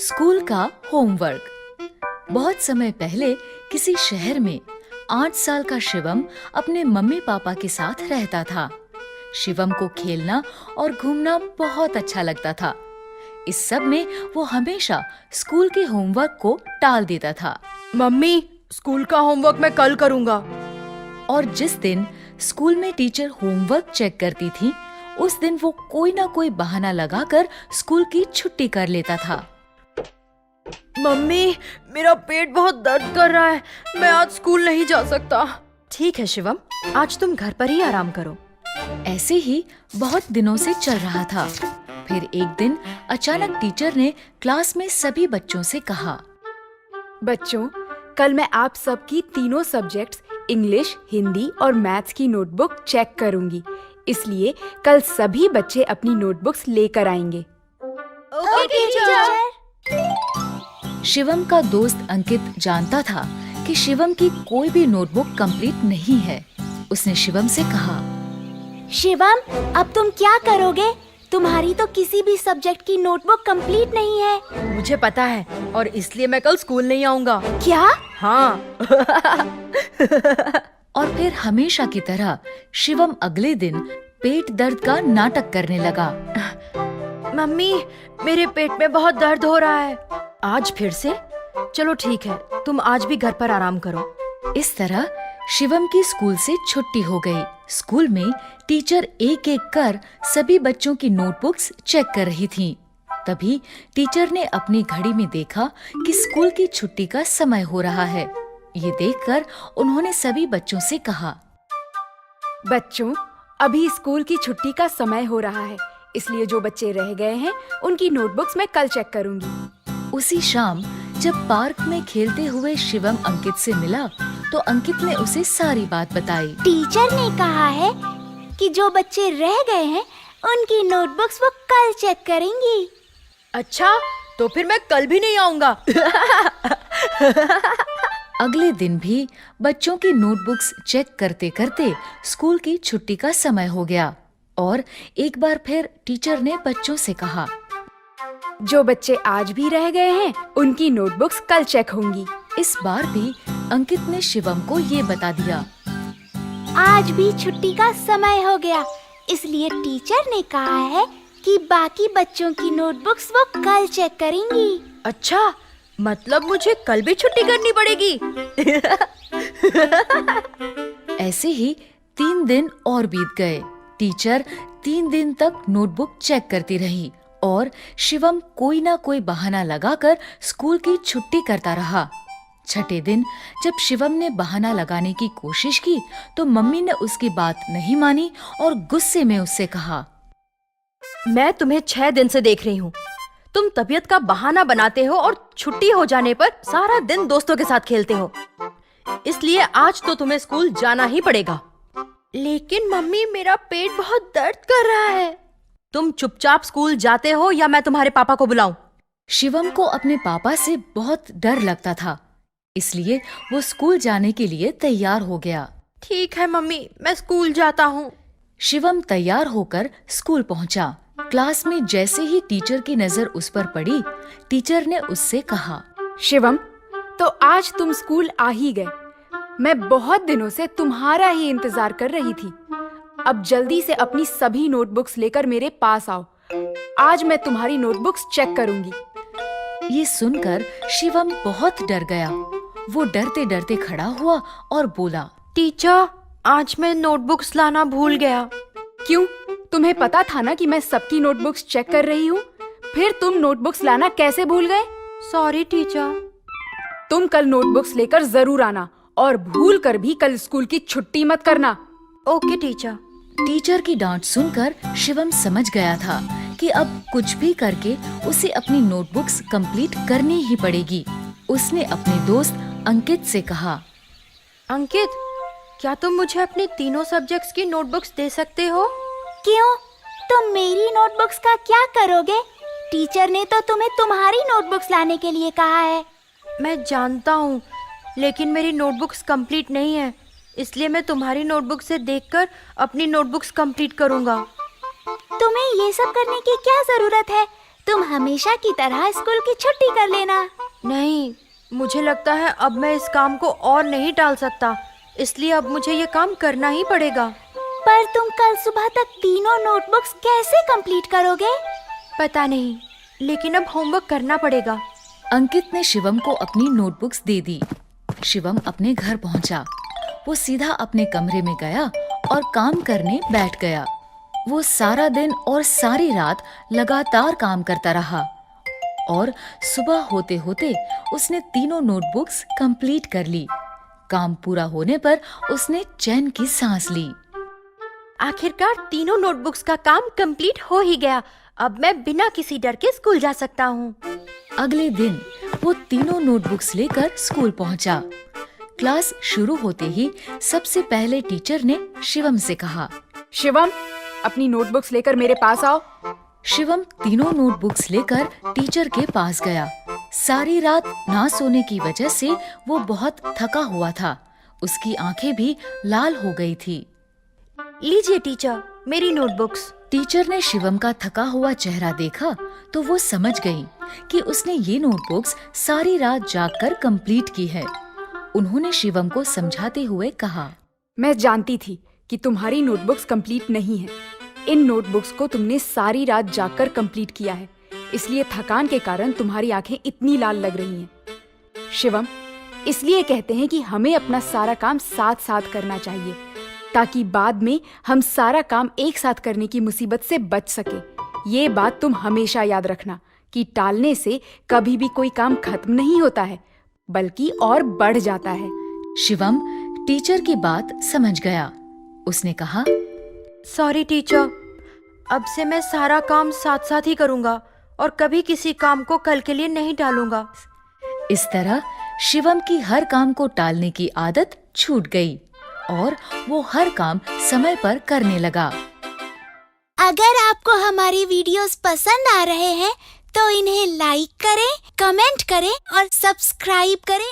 School का homework. बहुत समय पहले किसी शहर में 8 साल का शिवम अपने मम्मी पापा के साथ रहता था। शिवम को खेलना और घूमना बहुत अच्छा लगता था। इस सब में वो हमेशा स्कूल के होमवर्क को टाल देता था। मम्मी, स्कूल का होमवर्क मैं कल करूँगा। और जिस दिन स्कूल में टीचर होमवर्क चेक करती थी, उस दिन वो कोई ना कोई बहाना लगाकर स्कूल की छुट्टी कर लेता था। मम्मी, मेरा पेट बहुत दर्द कर रहा है, मैं आज स्कूल नहीं जा सकता। ठीक है शिवम, आज तुम घर पर ही आराम करो। ऐसे ही बहुत दिनों से चल रहा था। फिर एक दिन अचानक टीचर ने क्लास में सभी बच्चों से कहा, बच्चों, कल मैं आप सबकी तीनों सब्जेक्ट्स इंग्लिश, हिंदी और मैथ्स की नोटबुक चेक करूंगी। इसलिए कल सभी बच्चे अपनी नोटबुक्स लेकर आएंगे। Okay teacher. शिवम का दोस्त अंकित जानता था कि शिवम की कोई भी नोटबुक कंप्लीट नहीं है। उसने शिवम से कहा, शिवम, अब तुम क्या करोगे? तुम्हारी तो किसी भी सब्जेक्ट की नोटबुक कंप्लीट नहीं है। मुझे पता है और इसलिए मैं कल स्कूल नहीं आऊँगा। क्या? हाँ। और फिर हमेशा की तरह शिवम अगले दिन पेट दर्द का नाटक करने लगा। मम्मी, मेरे पेट में बहुत दर्द हो रहा है। आज फिर से? चलो ठीक है, तुम आज भी घर पर आराम करो। इस तरह शिवम की स्कूल से छुट्टी हो गई। स्कूल में टीचर एक एक कर सभी बच्चों की नोटबुक्स चेक कर रही थीं। तभी टीचर ने अपनी घड़ी में देखा कि स्कूल की छुट्टी का समय हो रहा है। ये देखकर उन्होंने सभी बच्चों से कहा, बच्चों, अभी स्कूल की छुट्टी का समय हो रहा है, इसलिए जो बच्चे रह गए हैं उनकी नोटबुक्स मैं कल चेक करूंगी। उसी शाम जब पार्क में खेलते हुए शिवम अंकित से मिला तो अंकित ने उसे सारी बात बताई। टीचर ने कहा है कि जो बच्चे रह गए हैं उनकी नोटबुक्स वो कल चेक करेंगी। अच्छा, तो फिर मैं कल भी नहीं आऊँगा। अगले दिन भी बच्चों की नोटबुक्स चेक करते करते स्कूल की छुट्टी का समय हो गया और एक बार फिर टीचर ने बच्चों से कहा, जो बच्चे आज भी रह गए हैं उनकी नोटबुक्स कल चेक होंगी। इस बार भी अंकित ने शिवम को ये बता दिया, आज भी छुट्टी का समय हो गया, इसलिए टीचर ने कहा है कि बाकी बच्चों की नोटबुक्स वो कल चेक करेंगी। अच्छा, मतलब मुझे कल भी छुट्टी करनी पड़ेगी। ऐसे ही 3 दिन और बीत गए। टीचर 3 दिन तक नोटबुक चेक करती रही और शिवम कोई ना कोई बहाना लगाकर स्कूल की छुट्टी करता रहा। छठे दिन जब शिवम ने बहाना लगाने की कोशिश की तो मम्मी ने उसकी बात नहीं मानी और गुस्से में उससे कहा, मैं तुम्हें 6 दिन से देख रही हूँ। तुम तबीयत का बहाना बनाते हो और छुट्टी हो जाने पर सारा दिन दोस्तों के साथ खेलते हो। इसलिए आज तो तुम्हें स्कूल जाना ही पड़ेगा। लेकिन मम्मी, मेरा पेट बहुत दर्द कर रहा है। तुम चुपचाप स्कूल जाते हो या मैं तुम्हारे पापा को बुलाऊं? शिवम को अपने पापा से बहुत डर लगता था, इसलिए वो स्कूल जाने के लिए तैयार हो गया। ठीक है मम्मी, मैं स्कूल जाता हूँ। शिवम तैयार होकर स्कूल पहुंचा। क्लास में जैसे ही टीचर की नजर उस पर पड़ी, टीचर ने उससे कहा, शिवम, तो आज तुम स्कूल आ ही गए। मैं बहुत दिनों से तुम्हारा ही इंतजार कर रही थी। अब जल्दी से अपनी सभी नोटबुक्स लेकर मेरे पास आओ। आज मैं तुम्हारी नोटबुक्स चेक करूंगी। ये सुनकर शिवम बहुत डर गया। वो डरते डरते खड़ा हुआ और बोला, टीचर, आज मैं नोटबुक्स लाना भूल गया। क्यों? तुम्हें पता था ना कि मैं सबकी नोटबुक्स चेक कर रही हूँ। फिर तुम नोटबुक्स लाना कैसे भूल गए? Sorry teacher. तुम कल नोटबुक्स लेकर जरूर आना और भूल कर भी कल स्कूल की छुट्टी मत करना। Okay teacher. टीचर की डांट सुनकर शिवम समझ गया था कि अब कुछ भी करके उसे अपनी नोटबुक्स कंप्लीट करनी ही पड़ेगी। उसने अपने दोस्त अंकित से कहा, अंकित, क्या तुम मुझे अपने तीनों सब्जेक्ट्स की नोटबुक्स दे सकते हो? क्यों? तुम मेरी नोटबुक्स का क्या करोगे? टीचर ने तो तुम्हें तुम्हारी नोटबुक्स लाने के लिए कहा है। मैं जानता हूँ, लेकिन मेरी नोटबुक्स कंप्लीट नहीं है, इसलिए मैं तुम्हारी नोटबुक से देखकर अपनी नोटबुक्स कंप्लीट करूँगा। तुम्हें ये सब करने की क्या जरूरत है? तुम हमेशा की तरह स्कूल की छुट्टी कर लेना। नहीं, मुझे लगता है अब मैं इस काम को और नहीं टाल सकता, इसलिए अब मुझे ये काम करना ही पड़ेगा। पर तुम कल सुबह तक तीनों नोटबुक्स कैसे कंप्लीट करोगे? पता नहीं, लेकिन अब होमवर्क करना पड़ेगा। अंकित ने शिवम को अपनी नोटबुक्स दे दी। शिवम अपने घर पहुंचा। वो सीधा अपने कमरे में गया और काम करने बैठ गया। वो सारा दिन और सारी रात लगातार काम करता रहा और सुबह होते होते उसने तीनों नोटबुक्स कंप्लीट कर ली। काम पूरा होने पर उसने चैन की सांस ली। आखिरकार तीनों नोटबुक्स का काम कंप्लीट हो ही गया। अब मैं बिना किसी डर के स्कूल जा सकता हूँ। अगले दिन वो तीनों नोटबुक्स लेकर स्कूल पहुंचा। क्लास शुरू होते ही सबसे पहले टीचर ने शिवम से कहा, शिवम, अपनी नोटबुक्स लेकर मेरे पास आओ। शिवम तीनों नोटबुक्स लेकर टीचर के पास गया। सारी रात ना सोने की वजह से वो बहुत थका हुआ था। उसकी आंखें भी लाल हो गई थी। लीजिए टीचर, मेरी नोटबुक्स। टीचर ने शिवम का थका हुआ चेहरा देखा तो वो समझ गई कि उसने ये नोटबुक्स सारी रात जागकर कंप्लीट की है। उन्होंने शिवम को समझाते हुए कहा, मैं जानती थी कि तुम्हारी नोटबुक्स कंप्लीट नहीं है। इन नोटबुक्स को तुमने सारी रात जागकर कंप्लीट किया है, इसलिए थकान के कारण तुम्हारी आंखें इतनी लाल लग रही हैं। शिवम, इसलिए कहते हैं कि हमें अपना सारा काम साथ साथ करना चाहिए, ताकि बाद में हम सारा काम एक साथ करने की मुसीबत से बच सके। ये बात तुम हमेशा याद रखना कि टालने से कभी भी कोई काम खत्म नहीं होता है, बल्कि और बढ़ जाता है। शिवम टीचर की बात समझ गया। उसने कहा, सॉरी टीचर, अब से मैं सारा काम साथ साथ ही करूँगा और कभी किसी काम को कल के लिए नहीं टालूंगा। इस तरह शिवम की हर काम को टालने की आदत छूट गई और वो हर काम समय पर करने लगा। अगर आपको हमारी वीडियोस पसंद आ रहे हैं तो इन्हें लाइक करें, कमेंट करें और सब्सक्राइब करें।